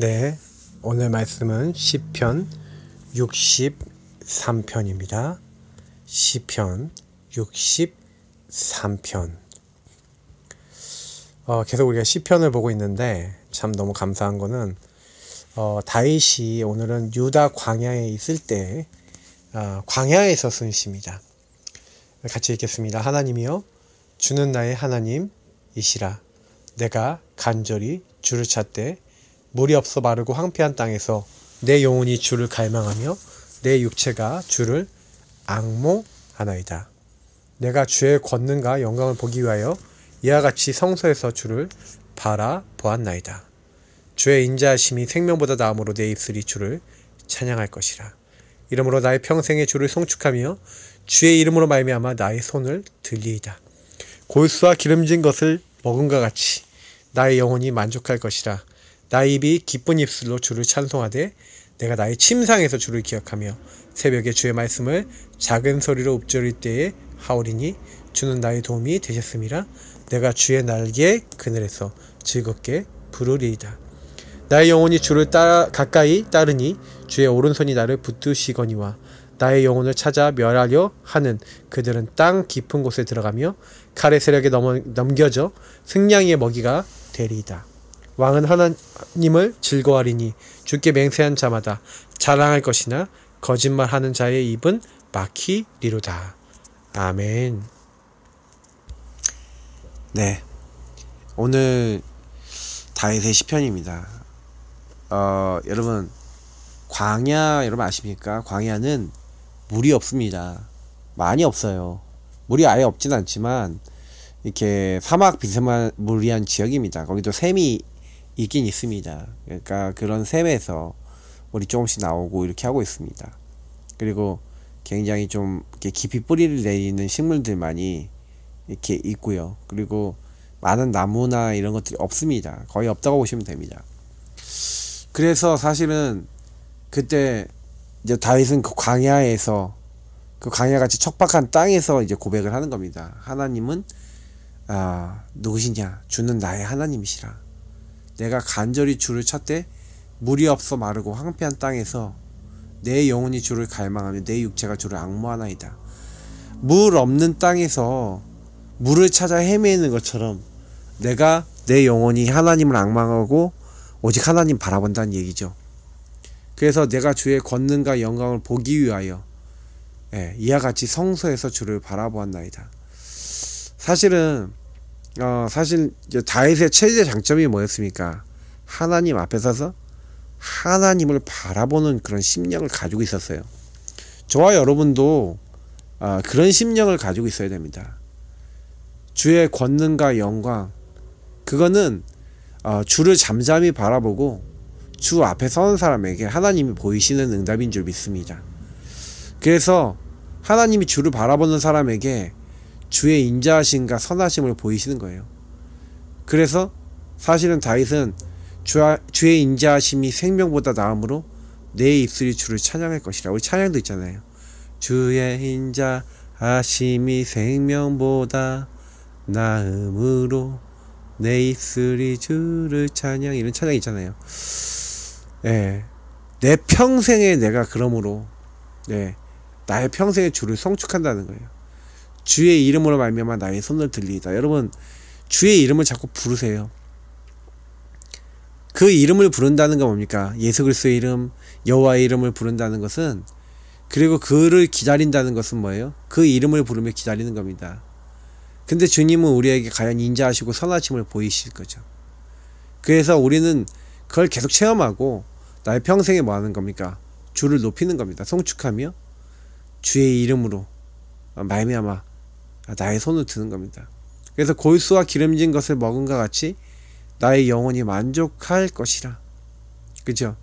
네, 오늘 말씀은 시편 63편입니다. 시편 63편. 계속 우리가 시편을 보고 있는데 참 너무 감사한 거는 다윗이 오늘은 유다 광야에 있을 때 광야에서 쓴 시입니다. 같이 읽겠습니다. 하나님이여, 주는 나의 하나님이시라. 내가 간절히 주를 찾되 물이 없어 마르고 황폐한 땅에서 내 영혼이 주를 갈망하며 내 육체가 주를 앙모하나이다. 내가 주의 권능과 영광을 보기 위하여 이와 같이 성소에서 주를 바라보았나이다. 주의 인자하심이 생명보다 나음으로 내 입술이 주를 찬양할 것이라. 이러므로 나의 평생에 주를 송축하며 주의 이름으로 말미암아 나의 손을 들리이다. 골수와 기름진 것을 먹음과 같이 나의 영혼이 만족할 것이라. 나의 입이 기쁜 입술로 주를 찬송하되 내가 나의 침상에서 주를 기억하며 새벽에 주의 말씀을 작은 소리로 읊조릴 때에 하오리니 주는 나의 도움이 되셨음이라. 내가 주의 날개 그늘에서 즐겁게 부르리이다. 나의 영혼이 주를 가까이 따르니 주의 오른손이 나를 붙드시거니와 나의 영혼을 찾아 멸하려 하는 그들은 땅 깊은 곳에 들어가며 칼의 세력에 넘겨져 승냥이의 먹이가 되리이다. 왕은 하나님을 즐거워하리니 주께 맹세한 자마다 자랑할 것이나 거짓말하는 자의 입은 막히리로다. 아멘. 네, 오늘 다윗의 시편입니다. 여러분, 광야 여러분 아십니까? 광야는 물이 없습니다. 많이 없어요. 물이 아예 없진 않지만 이렇게 사막 비스무리한 지역입니다. 거기도 샘이 있긴 있습니다. 그러니까 그런 샘에서 물이 조금씩 나오고 이렇게 하고 있습니다. 그리고 굉장히 좀 이렇게 깊이 뿌리를 내리는 식물들만이 이렇게 있고요. 그리고 많은 나무나 이런 것들이 없습니다. 거의 없다고 보시면 됩니다. 그래서 사실은 그때 이제 다윗은 그 광야에서, 그 광야같이 척박한 땅에서 이제 고백을 하는 겁니다. 하나님은 누구시냐? 주는 나의 하나님이시라. 내가 간절히 주를 찾되 물이 없어 마르고 황폐한 땅에서 내 영혼이 주를 갈망하며 내 육체가 주를 앙모하나이다. 물 없는 땅에서 물을 찾아 헤매는 것처럼 내가 내 영혼이 하나님을 앙망하고 오직 하나님 바라본다는 얘기죠. 그래서 내가 주의 권능과 영광을 보기 위하여 이와 같이 성소에서 주를 바라보았나이다. 사실 다윗의 최대 장점이 뭐였습니까? 하나님 앞에 서서 하나님을 바라보는 그런 심령을 가지고 있었어요. 저와 여러분도 그런 심령을 가지고 있어야 됩니다. 주의 권능과 영광, 그거는 주를 잠잠히 바라보고 주 앞에 서는 사람에게 하나님이 보이시는 응답인 줄 믿습니다. 그래서 하나님이 주를 바라보는 사람에게 주의 인자하심과 선하심을 보이시는 거예요. 그래서 사실은 다윗은 주의 인자하심이 생명보다 나음으로 내 입술이 주를 찬양할 것이라. 우리 찬양도 있잖아요. 주의 인자하심이 생명보다 나음으로 내 입술이 주를 찬양, 이런 찬양 있잖아요. 내 평생에 내가 그러므로 나의 평생에 주를 성축한다는 거예요. 주의 이름으로 말미암아 나의 손을 들리이다. 여러분, 주의 이름을 자꾸 부르세요. 그 이름을 부른다는 건 뭡니까? 예수 그리스도의 이름, 여호와의 이름을 부른다는 것은, 그리고 그를 기다린다는 것은 뭐예요? 그 이름을 부르며 기다리는 겁니다. 근데 주님은 우리에게 과연 인자하시고 선하심을 보이실 거죠. 그래서 우리는 그걸 계속 체험하고 나의 평생에 뭐 하는 겁니까? 주를 높이는 겁니다. 송축하며 주의 이름으로 말미암아 나의 손을 드는 겁니다. 그래서 골수와 기름진 것을 먹음과 같이 나의 영혼이 만족할 것이라. 그죠?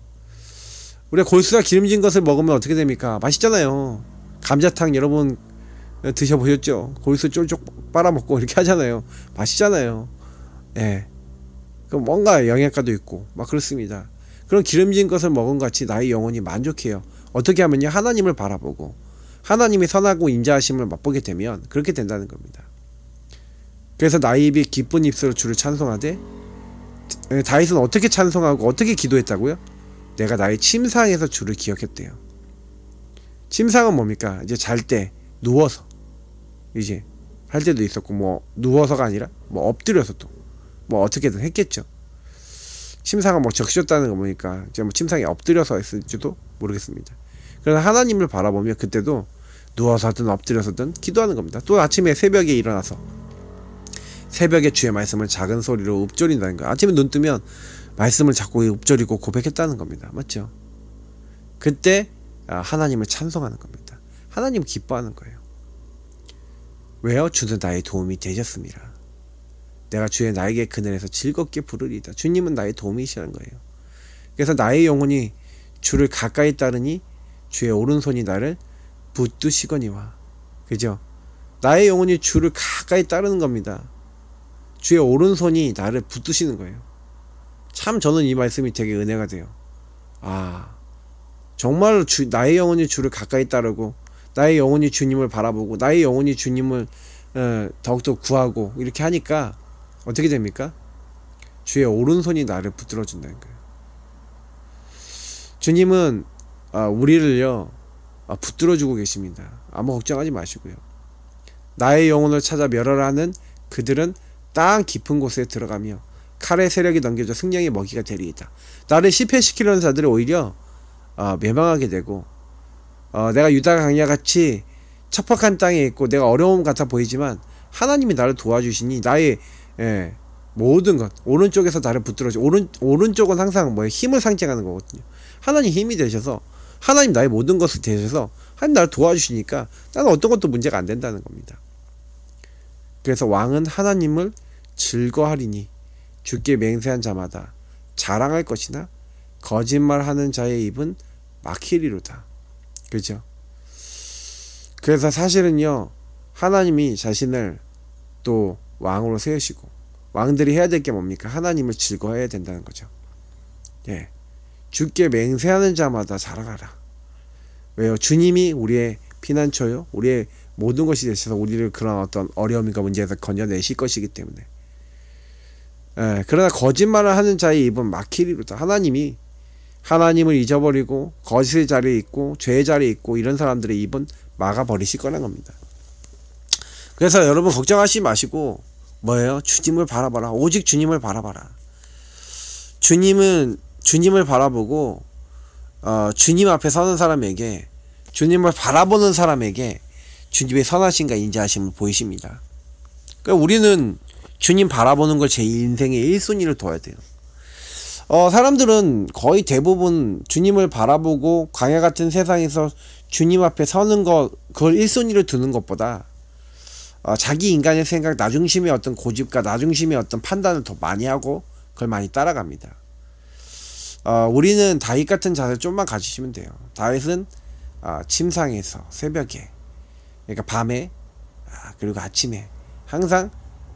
우리가 골수와 기름진 것을 먹으면 어떻게 됩니까? 맛있잖아요. 감자탕 여러분 드셔보셨죠? 골수 쫄쫄 빨아먹고 이렇게 하잖아요. 맛있잖아요. 그럼 뭔가 영양가도 있고 막 그렇습니다. 그런 기름진 것을 먹음과 같이 나의 영혼이 만족해요. 어떻게 하면요? 하나님을 바라보고 하나님이 선하고 인자하심을 맛보게 되면 그렇게 된다는 겁니다. 그래서 나의 입이 기쁜 입술로 주를 찬송하되 다윗은 어떻게 찬송하고 어떻게 기도했다고요? 내가 나의 침상에서 주를 기억했대요. 침상은 뭡니까? 이제 잘 때 누워서 이제 할 때도 있었고, 뭐 누워서가 아니라 뭐 엎드려서 또 뭐 어떻게든 했겠죠. 침상은 뭐 적셨다는 거 보니까 이제 뭐 침상에 엎드려서 했을지도 모르겠습니다. 그러나 하나님을 바라보며 그때도 누워서든 엎드려서든 기도하는 겁니다. 또 아침에 새벽에 일어나서 새벽에 주의 말씀을 작은 소리로 읊조린다는 거예요. 아침에 눈 뜨면 말씀을 자꾸 읊조리고 고백했다는 겁니다. 맞죠? 그때 하나님을 찬송하는 겁니다. 하나님을 기뻐하는 거예요. 왜요? 주는 나의 도움이 되셨습니다. 내가 주의 나에게 그늘에서 즐겁게 부르리이다. 주님은 나의 도움이시라는 거예요. 그래서 나의 영혼이 주를 가까이 따르니 주의 오른손이 나를 붙드시거니와. 그죠? 나의 영혼이 주를 가까이 따르는 겁니다. 주의 오른손이 나를 붙드시는 거예요. 참 저는 이 말씀이 되게 은혜가 돼요. 정말 나의 영혼이 주를 가까이 따르고 나의 영혼이 주님을 바라보고 나의 영혼이 주님을 더욱더 구하고 이렇게 하니까 어떻게 됩니까? 주의 오른손이 나를 붙들어 준다는 거예요. 주님은 우리를요 붙들어 주고 계십니다. 아무 걱정하지 마시고요. 나의 영혼을 찾아 멸하라는 그들은 땅 깊은 곳에 들어가며 칼의 세력이 넘겨져 승령의 먹이가 되리이다. 나를 실패시키려는 자들이 오히려 멸망하게 되고, 내가 유다 강야같이 척박한 땅에 있고 내가 어려움 같아 보이지만 하나님이 나를 도와주시니 나의 모든 것 오른쪽에서 나를 붙들어줘. 오른쪽은 항상 힘을 상징하는 거거든요. 하나님 힘이 되셔서 하나님 나의 모든 것을 되셔서 하나님 나를 도와주시니까 나는 어떤 것도 문제가 안 된다는 겁니다. 그래서 왕은 하나님을 즐거하리니 주께 맹세한 자마다 자랑할 것이나 거짓말하는 자의 입은 막히리로다. 그죠? 그래서 사실은요 하나님이 자신을 또 왕으로 세우시고 왕들이 해야 될 게 뭡니까? 하나님을 즐거워해야 된다는 거죠. 주께 맹세하는 자마다 자랑하라. 왜요? 주님이 우리의 피난처요, 우리의 모든 것이 되셔서 우리를 그런 어떤 어려움과 문제에서 건져내실 것이기 때문에. 그러나 거짓말을 하는 자의 입은 막히리로다. 하나님이 하나님을 잊어버리고 거짓의 자리에 있고 죄의 자리에 있고 이런 사람들의 입은 막아버리실 거라는 겁니다. 그래서 여러분 걱정하지 마시고 뭐예요? 주님을 바라봐라. 오직 주님을 바라봐라. 주님을 바라보고 주님 앞에 서는 사람에게, 주님을 바라보는 사람에게 주님의 선하심과 인자하심을 보이십니다. 그러니까 우리는 주님 바라보는 걸 제 인생의 1순위를 둬야 돼요. 사람들은 거의 대부분 주님을 바라보고 광야 같은 세상에서 주님 앞에 서는 것, 그걸 1순위로 두는 것보다 자기 인간의 생각, 나중심의 어떤 고집과 나중심의 어떤 판단을 더 많이 하고 그걸 많이 따라갑니다. 우리는 다윗 같은 자세를 좀만 가지시면 돼요. 다윗은 침상에서 새벽에, 그러니까 밤에 그리고 아침에 항상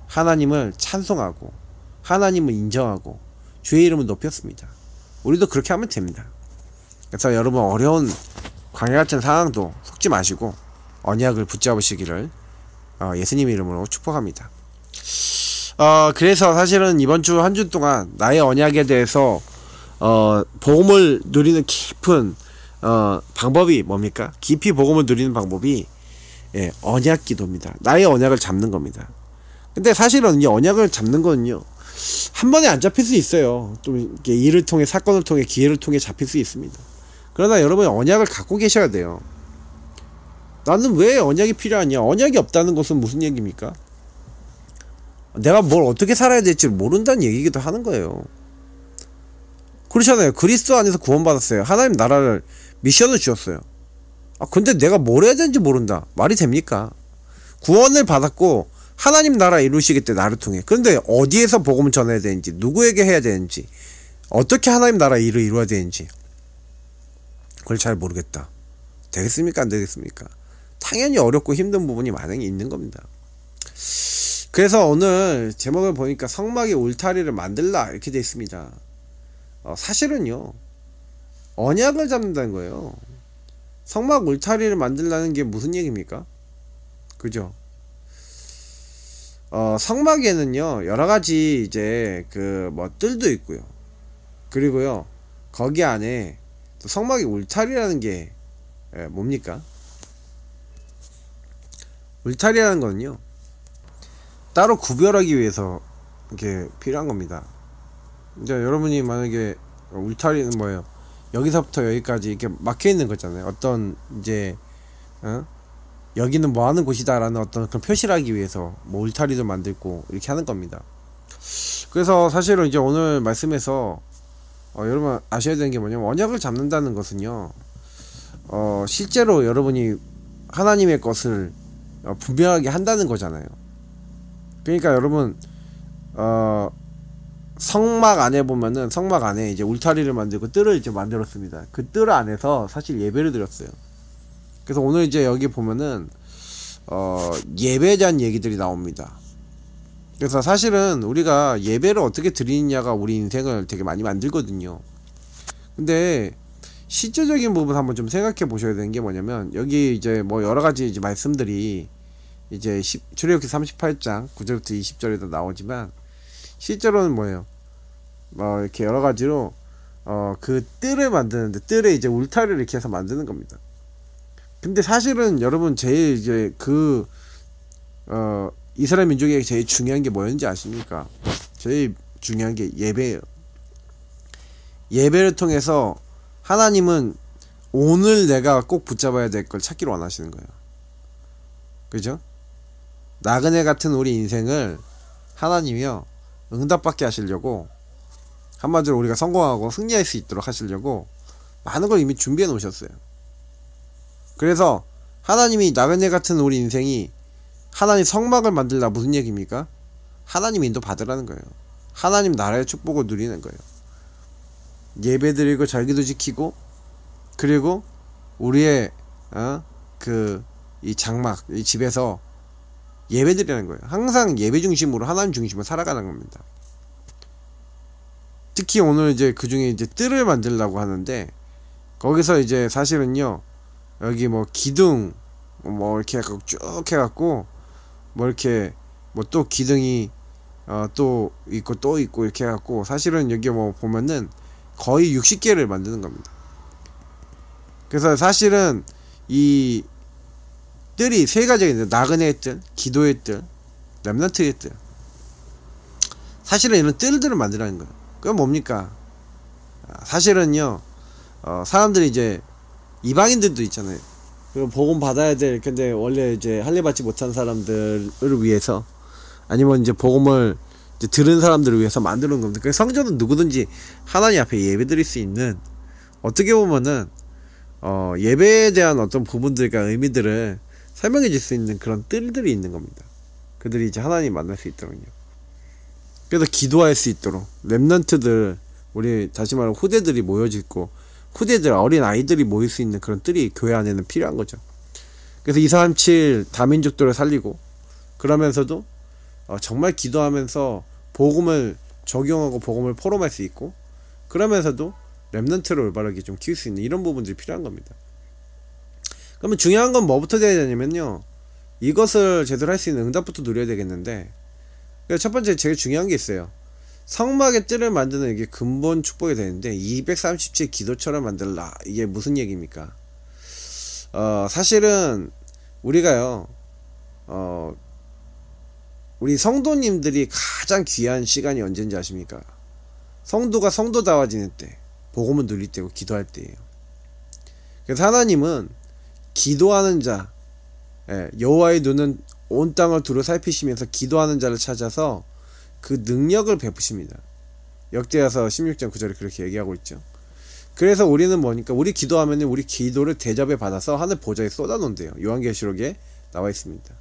하나님을 찬송하고 하나님을 인정하고 주의 이름을 높였습니다. 우리도 그렇게 하면 됩니다. 그래서 여러분 어려운 광야 같은 상황도 속지 마시고 언약을 붙잡으시기를 예수님 이름으로 축복합니다. 그래서 사실은 이번 주 한 주 동안 나의 언약에 대해서 복음을 누리는 깊은 방법이 뭡니까? 깊이 복음을 누리는 방법이 언약 기도입니다. 나의 언약을 잡는 겁니다. 근데 사실은 이 언약을 잡는 거는요 한 번에 안 잡힐 수 있어요. 좀 일을 통해, 사건을 통해, 기회를 통해 잡힐 수 있습니다. 그러나 여러분이 언약을 갖고 계셔야 돼요. 나는 왜 언약이 필요하냐? 언약이 없다는 것은 무슨 얘기입니까? 내가 뭘 어떻게 살아야 될지 모른다는 얘기기도 하는 거예요. 그렇잖아요. 그리스도 안에서 구원받았어요. 하나님 나라를 미션을 주셨어요. 근데 내가 뭘 해야 되는지 모른다. 말이 됩니까? 구원을 받았고 하나님 나라 이루시겠대, 나를 통해. 그런데 어디에서 복음을 전해야 되는지, 누구에게 해야 되는지, 어떻게 하나님 나라 일을 이루어야 되는지 그걸 잘 모르겠다. 되겠습니까? 안 되겠습니까? 당연히 어렵고 힘든 부분이 많이 있는 겁니다. 그래서 오늘 제목을 보니까 성막의 울타리를 만들라 이렇게 되어 있습니다. 사실은요 언약을 잡는다는 거예요. 성막 울타리를 만들라는 게 무슨 얘기입니까? 그죠? 성막에는요 여러 가지 이제 그 뭐 뜰도 있고요. 그리고요 거기 안에 또 성막의 울타리라는 게 뭡니까? 울타리라는 거는요 따로 구별하기 위해서 이렇게 필요한 겁니다. 이제 여러분이 만약에 울타리는 뭐예요? 여기서부터 여기까지 이렇게 막혀 있는 거잖아요. 어떤 이제 여기는 뭐 하는 곳이다 라는 어떤 그런 표시를 하기 위해서 뭐 울타리도 만들고 이렇게 하는 겁니다. 그래서 사실은 이제 오늘 말씀에서 여러분 아셔야 되는 게 뭐냐면 언약을 잡는다는 것은요 실제로 여러분이 하나님의 것을 분명하게 한다는 거잖아요. 그러니까 여러분 성막 안에 보면은 성막 안에 이제 울타리를 만들고 뜰을 이제 만들었습니다. 그 뜰 안에서 사실 예배를 드렸어요. 그래서 오늘 이제 여기 보면은 예배에 대한 얘기들이 나옵니다. 그래서 사실은 우리가 예배를 어떻게 드리느냐가 우리 인생을 되게 많이 만들거든요. 근데 실제적인 부분 한번 좀 생각해 보셔야 되는 게 뭐냐면 여기 이제 뭐 여러 가지 이제 말씀들이 이제 출애굽기 38장 9절부터 20절에도 나오지만 실제로는 뭐예요? 이렇게 여러 가지로 그 뜰을 만드는데 뜰에 이제 울타리를 이렇게 해서 만드는 겁니다. 근데 사실은 여러분 제일 이제 그 이스라엘 민족에게 제일 중요한 게 뭐였는지 아십니까? 제일 중요한 게 예배예요. 예배를 통해서 하나님은 오늘 내가 꼭 붙잡아야 될 걸 찾기를 원하시는 거예요. 그죠? 나그네 같은 우리 인생을 하나님이요 응답받게 하시려고, 한마디로 우리가 성공하고 승리할 수 있도록 하시려고 많은 걸 이미 준비해 놓으셨어요. 그래서 하나님이 나그네 같은 우리 인생이 하나님 성막을 만들라 무슨 얘기입니까? 하나님 인도 받으라는 거예요. 하나님 나라의 축복을 누리는 거예요. 예배드리고 절기도 지키고, 그리고 우리의 이 장막 이 집에서 예배드리는 거예요. 항상 예배 중심으로 하나님 중심으로 살아가는 겁니다. 특히 오늘 이제 그 중에 이제 뜰을 만들려고 하는데, 거기서 이제 사실은요 여기 뭐 기둥 뭐 이렇게 쭉 해갖고 뭐 이렇게 뭐 또 기둥이 또 있고 이렇게 해갖고 사실은 여기 뭐 보면은 거의 60개를 만드는 겁니다. 그래서 사실은 이 뜰이 세 가지가 있는데, 나그네의 뜰, 기도의 뜰, 렘넌트의 뜰. 사실은 이런 뜰들을 만들라는 거예요. 그건 뭡니까? 사실은요 사람들이 이제 이방인들도 있잖아요. 그리고 복음 받아야 될, 근데 원래 이제 할례 받지 못한 사람들을 위해서, 아니면 이제 복음을 이제 들은 사람들을 위해서 만드는 겁니다. 그 성전은 누구든지 하나님 앞에 예배 드릴 수 있는, 어떻게 보면은 예배에 대한 어떤 부분들과 의미들을 설명해 줄 수 있는 그런 뜰들이 있는 겁니다. 그들이 이제 하나님 만날 수 있도록요. 그래서 기도할 수 있도록 렘넌트들, 우리 다시 말하면 후대들이 모여지고, 후대들, 어린 아이들이 모일 수 있는 그런 뜰이 교회 안에는 필요한 거죠. 그래서 237 다민족들을 살리고, 그러면서도 정말 기도하면서 복음을 적용하고 복음을 포럼할 수 있고, 그러면서도 렘넌트를 올바르게 좀 키울 수 있는 이런 부분들이 필요한 겁니다. 그러면 중요한 건 뭐부터 돼야 되냐면요, 이것을 제대로 할 수 있는 응답부터 누려야 되겠는데, 첫 번째 제일 중요한 게 있어요. 성막의 뜰을 만드는 이게 근본 축복이 되는데, 237 기도처럼 만들라, 이게 무슨 얘기입니까? 사실은 우리가요 우리 성도님들이 가장 귀한 시간이 언제인지 아십니까? 성도가 성도다워지는 때, 복음을 누릴 때고 기도할 때예요. 그래서 하나님은 기도하는 자, 여호와의 눈은 온 땅을 두루 살피시면서 기도하는 자를 찾아서 그 능력을 베푸십니다. 역대하서 16장 9절에 그렇게 얘기하고 있죠. 그래서 우리는 뭐니까, 우리 기도하면 우리 기도를 대접에 받아서 하늘 보좌에 쏟아놓는데요. 요한계시록에 나와 있습니다.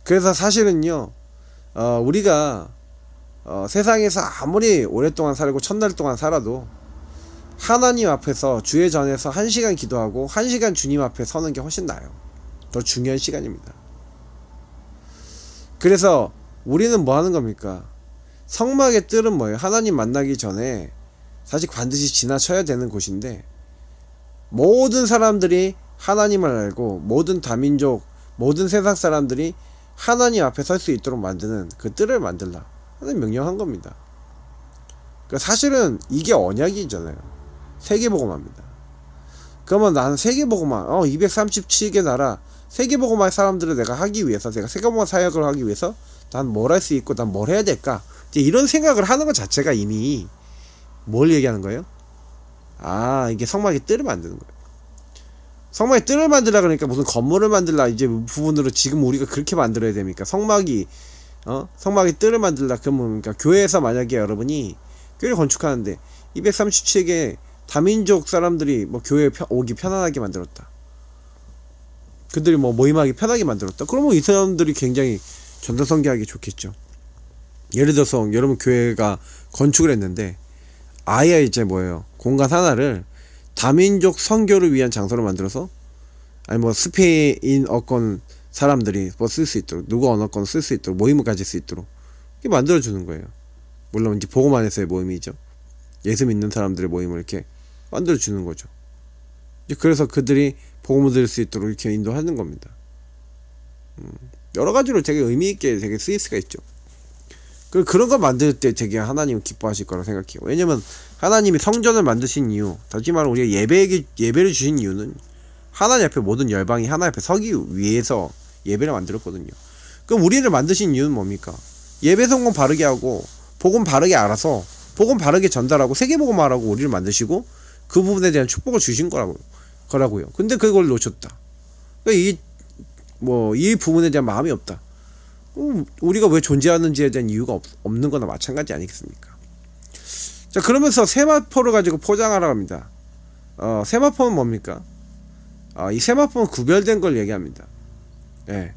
그래서 사실은요 우리가 세상에서 아무리 오랫동안 살고 천날 동안 살아도 하나님 앞에서 주의 전에서 1시간 기도하고 1시간 주님 앞에 서는 게 훨씬 나아요. 더 중요한 시간입니다. 그래서 우리는 뭐 하는 겁니까? 성막의 뜰은 뭐예요? 하나님 만나기 전에 사실 반드시 지나쳐야 되는 곳인데, 모든 사람들이 하나님을 알고, 모든 다민족, 모든 세상 사람들이 하나님 앞에 설 수 있도록 만드는 그 뜰을 만들라 하나님 명령한 겁니다. 그러니까 사실은 이게 언약이잖아요. 세계복음화입니다. 그러면 나는 세계복음화 237개 나라 세계복음화 사람들을 내가 하기 위해서, 내가 세계복음화 사역을 하기 위해서 난 뭘 할 수 있고 난 뭘 해야 될까, 이제 이런 생각을 하는 것 자체가 이미 뭘 얘기하는 거예요? 이게 성막의 뜰을 만드는 거예요. 성막의 뜰을 만들라 그러니까 무슨 건물을 만들라 이제 부분으로 지금 우리가 그렇게 만들어야 됩니까? 성막의 뜰을 만들라 그러면, 그러니까 교회에서 만약에 여러분이 교회를 건축하는데 237개 다민족 사람들이 뭐 교회에 오기 편안하게 만들었다, 그들이 뭐 모임하기 편하게 만들었다, 그러면 이 사람들이 굉장히 전도선교하기 좋겠죠. 예를 들어서 여러분 교회가 건축을 했는데 아예 이제 뭐예요, 공간 하나를 다민족 선교를 위한 장소로 만들어서, 아니 뭐 스페인어권 사람들이 뭐 쓸 수 있도록, 누구 언어권 쓸 수 있도록, 모임을 가질 수 있도록 이렇게 만들어주는 거예요. 물론 이제 복음 안에서의 모임이죠. 예수 믿는 사람들의 모임을 이렇게 만들어주는 거죠. 그래서 그들이 복음을 들을 수 있도록 이렇게 인도하는 겁니다. 여러 가지로 되게 의미있게 되게 쓰일 수가 있죠. 그런 거 만들 때 되게 하나님은 기뻐하실 거라고 생각해요. 왜냐면 하나님이 성전을 만드신 이유, 다시 말하면 우리가 예배를 주신 이유는 하나님 앞에 모든 열방이 하나님 앞에 서기 위해서 예배를 만들었거든요. 그럼 우리를 만드신 이유는 뭡니까? 예배 성공 바르게 하고 복음 바르게 알아서 복음 바르게 전달하고 세계복음화하라고 우리를 만드시고 그 부분에 대한 축복을 주신 거라고요. 근데 그걸 놓쳤다. 그러니까 이 부분에 대한 마음이 없다. 우리가 왜 존재하는지에 대한 이유가 없는 거나 마찬가지 아니겠습니까? 자, 그러면서 세마포를 가지고 포장하라고 합니다. 세마포는 뭡니까? 이 세마포는 구별된 걸 얘기합니다. 예.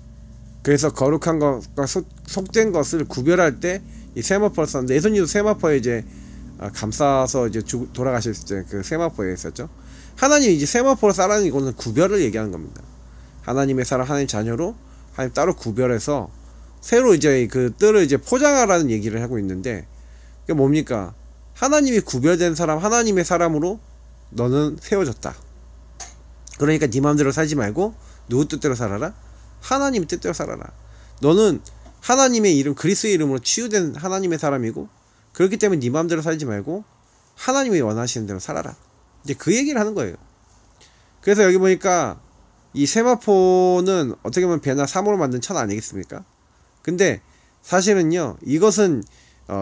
그래서 거룩한 것과 속된 것을 구별할 때 이 세마포를 썼는데, 예수님도 세마포에 이제 감싸서 이제 돌아가실 때 그 세마포에 있었죠. 하나님이 이제 세마포를 쌓라는 이거는 구별을 얘기하는 겁니다. 하나님의 사람, 하나님 자녀로 하나님 따로 구별해서 새로 이제 그 뜰을 이제 포장하라는 얘기를 하고 있는데, 그게 뭡니까? 하나님이 구별된 사람, 하나님의 사람으로 너는 세워졌다. 그러니까 네 마음대로 살지 말고 누구 뜻대로 살아라? 하나님 뜻대로 살아라. 너는 하나님의 이름, 그리스도의 이름으로 치유된 하나님의 사람이고, 그렇기 때문에 네 마음대로 살지 말고 하나님이 원하시는 대로 살아라. 이제 그 얘기를 하는 거예요. 그래서 여기 보니까 이 세마포는 어떻게 보면 배나 사모로 만든 천 아니겠습니까? 근데 사실은요, 이것은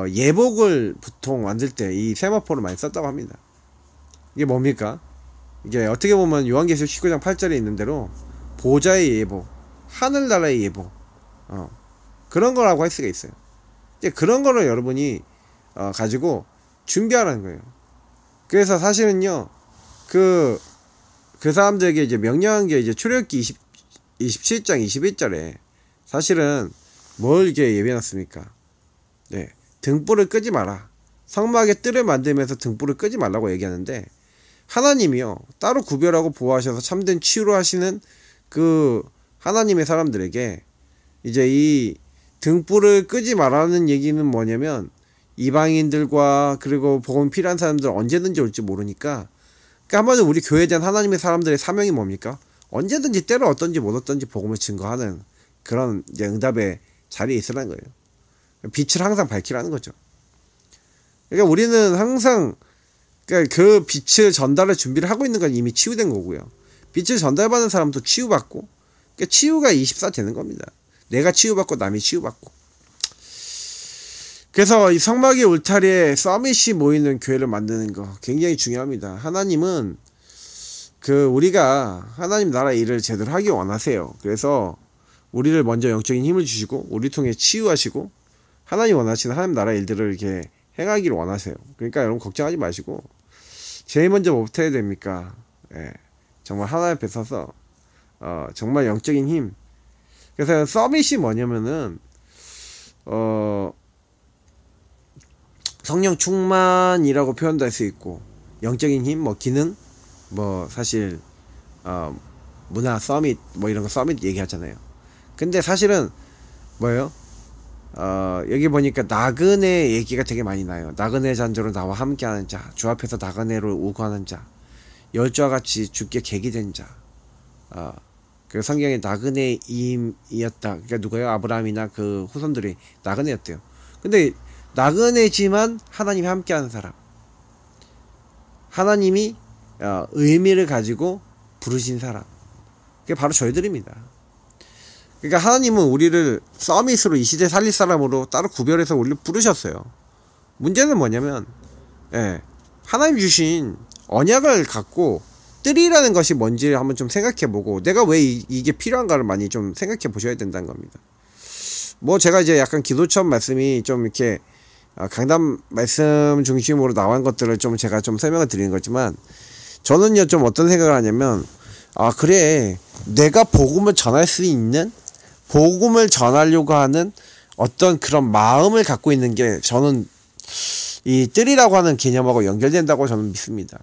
예복을 보통 만들 때 이 세마포를 많이 썼다고 합니다. 이게 뭡니까? 이게 어떻게 보면 요한계시록 19장 8절에 있는 대로 보좌의 예복, 하늘나라의 예복, 그런 거라고 할 수가 있어요. 이제 그런 거를 여러분이 가지고 준비하라는 거예요. 그래서 사실은요, 그 사람들에게 이제 명령한 게 이제 출애굽기 27장 21절에 사실은 뭘 이렇게 예배해놨습니까? 네, 등불을 끄지 마라. 성막의 뜰을 만들면서 등불을 끄지 말라고 얘기하는데, 하나님이요 따로 구별하고 보호하셔서 참된 치유를 하시는 그 하나님의 사람들에게 이제 이 등불을 끄지 말라는 얘기는 뭐냐면, 이방인들과 그리고 복음 필요한 사람들 언제든지 올지 모르니까, 그러니까 한번은 우리 교회에 대한 하나님의 사람들의 사명이 뭡니까? 언제든지 때를 얻든지 못 얻든지 복음을 증거하는 그런 이제 응답의 자리에 있으라는 거예요. 빛을 항상 밝히라는 거죠. 그러니까 우리는 항상 그러니까 그 빛을 전달할 준비를 하고 있는 건 이미 치유된 거고요. 빛을 전달받는 사람도 치유받고, 그러니까 치유가 24 되는 겁니다. 내가 치유받고 남이 치유받고. 그래서 이 성막의 울타리에 서밋이 모이는 교회를 만드는 거 굉장히 중요합니다. 하나님은 우리가 하나님 나라 일을 제대로 하기 원하세요. 그래서 우리를 먼저 영적인 힘을 주시고 우리 통해 치유하시고 하나님 원하시는 하나님 나라 일들을 이렇게 행하기를 원하세요. 그러니까 여러분 걱정하지 마시고 제일 먼저 뭐부터 해야 됩니까? 예, 정말 하나님 앞에 서서 정말 영적인 힘. 그래서 서밋이 뭐냐면은 성령 충만이라고 표현도 할 수 있고, 영적인 힘, 뭐 기능, 뭐 사실 문화 서밋 뭐 이런 거 서밋 얘기하잖아요. 근데 사실은 뭐예요? 여기 보니까 나그네 얘기가 되게 많이 나요. 나그네 잔조로 나와 함께하는 자, 주 앞에서 나그네로 우거하는 자, 열주와 같이 주께 계기된 자, 그 성경에 나그네임이었다. 그러니까 누가요? 아브라함이나 그 후손들이 나그네였대요. 근데 나그네지만 하나님이 함께하는 사람, 하나님이 의미를 가지고 부르신 사람, 그게 바로 저희들입니다. 그러니까 하나님은 우리를 서밋으로 이 시대 살릴 사람으로 따로 구별해서 우리를 부르셨어요. 문제는 뭐냐면 하나님 주신 언약을 갖고 뜰이라는 것이 뭔지 한번 좀 생각해보고 내가 왜 이게 필요한가를 많이 좀 생각해 보셔야 된다는 겁니다. 뭐 제가 이제 약간 기도처럼 말씀이 좀 이렇게 강단 말씀 중심으로 나온 것들을 좀 제가 좀 설명을 드리는 거지만, 저는요 좀 어떤 생각을 하냐면, 그래, 내가 복음을 전할 수 있는, 복음을 전하려고 하는 어떤 그런 마음을 갖고 있는 게 저는 이 뜰이라고 하는 개념하고 연결된다고 저는 믿습니다.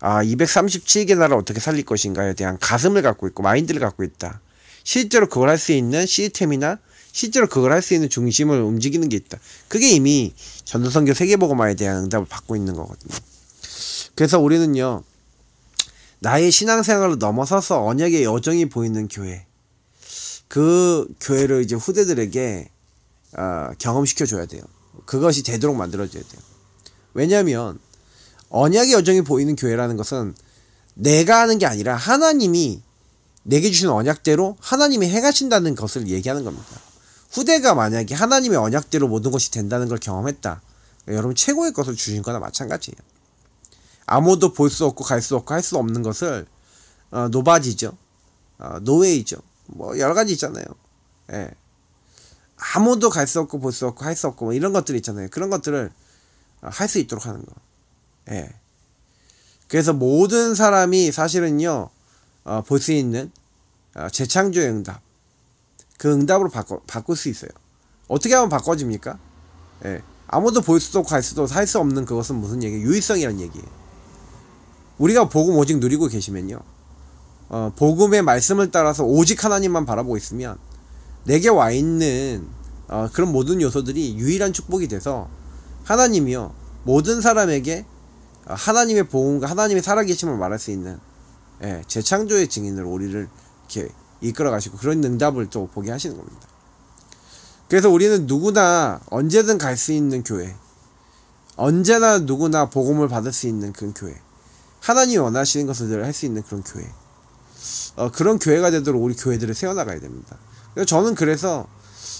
237개 나라를 어떻게 살릴 것인가에 대한 가슴을 갖고 있고 마인드를 갖고 있다. 실제로 그걸 할 수 있는 시스템이나 실제로 그걸 할 수 있는 중심을 움직이는 게 있다. 그게 이미 전도선교 세계복음화에 대한 응답을 받고 있는 거거든요. 그래서 우리는요, 나의 신앙생활을 넘어서서 언약의 여정이 보이는 교회, 그 교회를 이제 후대들에게 경험시켜 줘야 돼요. 그것이 되도록 만들어줘야 돼요. 왜냐하면 언약의 여정이 보이는 교회라는 것은 내가 하는 게 아니라 하나님이 내게 주신 언약대로 하나님이 행하신다는 것을 얘기하는 겁니다. 후대가 만약에 하나님의 언약대로 모든 것이 된다는 걸 경험했다, 여러분 최고의 것을 주신 거나 마찬가지예요. 아무도 볼 수 없고 갈 수 없고 할 수 없는 것을 노바지죠, 노웨이죠, 뭐 여러가지 있잖아요. 아무도 갈 수 없고 볼 수 없고 할 수 없고 뭐 이런 것들 있잖아요. 그런 것들을 할 수 있도록 하는 거. 그래서 모든 사람이 사실은요 볼 수 있는 재창조의 응답, 그 응답으로 바꿀 수 있어요. 어떻게 하면 바꿔집니까? 아무도 볼 수도 없고 갈 수도 없고 할 수 없는 그것은 무슨 얘기예요? 유의성이라는 얘기예요. 우리가 복음 오직 누리고 계시면요, 복음의 말씀을 따라서 오직 하나님만 바라보고 있으면 내게 와 있는 그런 모든 요소들이 유일한 축복이 돼서 하나님이요 모든 사람에게 하나님의 복음과 하나님의 살아계심을 말할 수 있는 재창조의 증인으로 우리를 이렇게 이끌어 가시고 그런 응답을 또 보게 하시는 겁니다. 그래서 우리는 누구나 언제든 갈 수 있는 교회, 언제나 누구나 복음을 받을 수 있는 그런 교회, 하나님이 원하시는 것을 할 수 있는 그런 교회, 그런 교회가 되도록 우리 교회들을 세워나가야 됩니다. 저는 그래서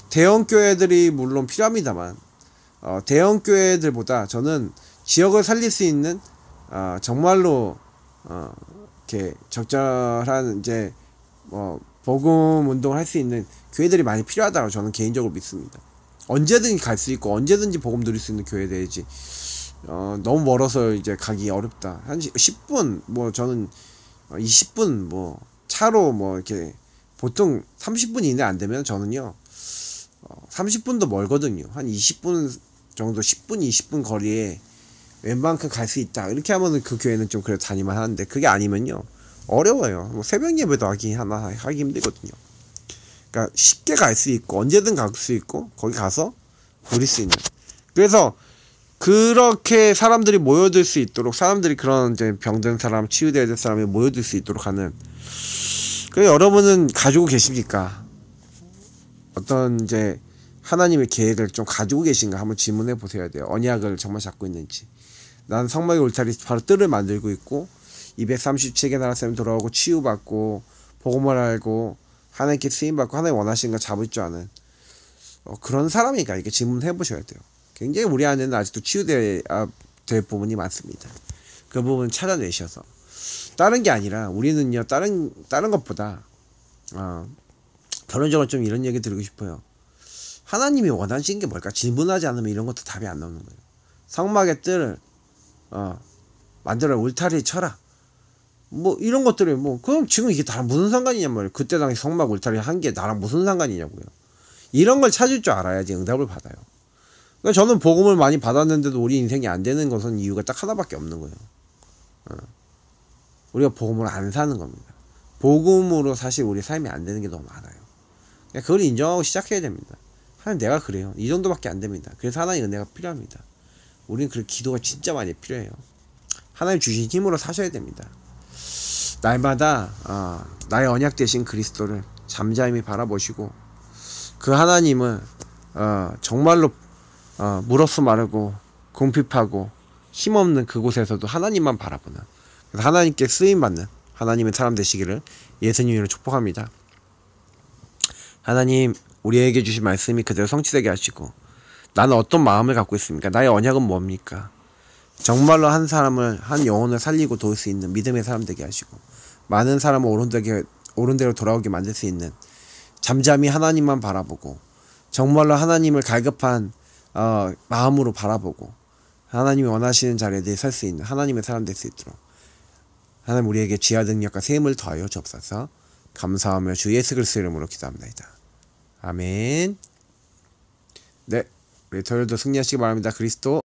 대형 교회들이 물론 필요합니다만 대형 교회들보다 저는 지역을 살릴 수 있는 정말로 이렇게 적절한 이제 복음 운동을 할 수 있는 교회들이 많이 필요하다고 저는 개인적으로 믿습니다. 언제든지 갈 수 있고 언제든지 복음 누릴 수 있는 교회 되야지. 너무 멀어서 이제 가기 어렵다. 한 10분 뭐 저는 20분 뭐 차로 뭐 이렇게 보통 30분 이내 안 되면 저는요 30분도 멀거든요. 한 20분 정도, 10분 20분 거리에 웬만큼 갈 수 있다, 이렇게 하면은 그 교회는 좀 그래도 다니만 하는데, 그게 아니면요 어려워요. 뭐 새벽 예배도 하기 힘들거든요. 그러니까 쉽게 갈 수 있고 언제든 갈 수 있고 거기 가서 누릴 수 있는, 그래서 그렇게 사람들이 모여들 수 있도록, 사람들이 그런 이제 병든 사람, 치유되어야 될 사람이 모여들 수 있도록 하는, 그래서 여러분은 가지고 계십니까? 어떤 이제 하나님의 계획을 좀 가지고 계신가 한번 질문해 보셔야 돼요. 언약을 정말 잡고 있는지. 난 성막의 울타리 바로 뜰을 만들고 있고 237개 나라 사람이 돌아오고 치유받고 복음을 알고 하나님께 쓰임받고 하나님 원하시는 걸 잡을 줄 아는 그런 사람이니까 이렇게 질문해 보셔야 돼요. 굉장히 우리 안에는 아직도 치유될 부분이 많습니다. 그 부분 찾아내셔서, 다른 게 아니라 우리는요 다른 것보다 결론적으로 좀 이런 얘기 드리고 싶어요. 하나님이 원하시는 게 뭘까? 질문하지 않으면 이런 것도 답이 안 나오는 거예요. 성막의 뜰을 만들어 울타리 쳐라, 뭐 이런 것들이 뭐 그럼 지금 이게 나랑 무슨 상관이냐 말이에요. 그때 당시 성막 울타리 한 게 나랑 무슨 상관이냐고요. 이런 걸 찾을 줄 알아야지 응답을 받아요. 그러니까 저는 복음을 많이 받았는데도 우리 인생이 안 되는 것은 이유가 딱 하나밖에 없는 거예요. 우리가 복음을 안 사는 겁니다. 복음으로 사실 우리 삶이 안 되는 게 너무 많아요. 그러니까 그걸 인정하고 시작해야 됩니다. 하나님, 내가 그래요. 이 정도밖에 안 됩니다. 그래서 하나님 은혜가 필요합니다. 우리는 그 기도가 진짜 많이 필요해요. 하나님 주신 힘으로 사셔야 됩니다. 날마다 나의 언약 되신 그리스도를 잠잠히 바라보시고 그 하나님은 정말로 물어서 마르고 궁핍하고 힘없는 그곳에서도 하나님만 바라보는, 그래서 하나님께 쓰임받는 하나님의 사람 되시기를 예수님으로 축복합니다. 하나님, 우리에게 주신 말씀이 그대로 성취되게 하시고, 나는 어떤 마음을 갖고 있습니까? 나의 언약은 뭡니까? 정말로 한 사람을, 한 영혼을 살리고 도울 수 있는 믿음의 사람 되게 하시고, 많은 사람을 옳은 대로 돌아오게 만들 수 있는, 잠잠히 하나님만 바라보고 정말로 하나님을 갈급한 마음으로 바라보고 하나님이 원하시는 자리에 늘 설 수 있는 하나님의 사람 될 수 있도록 하나님 우리에게 지하 능력과 세임을 더하여 주옵소서. 감사하며 주 예수 그리스도 이름으로 기도합니다. 아멘. 네, 우리 토요일도 승리하시기 바랍니다. 그리스도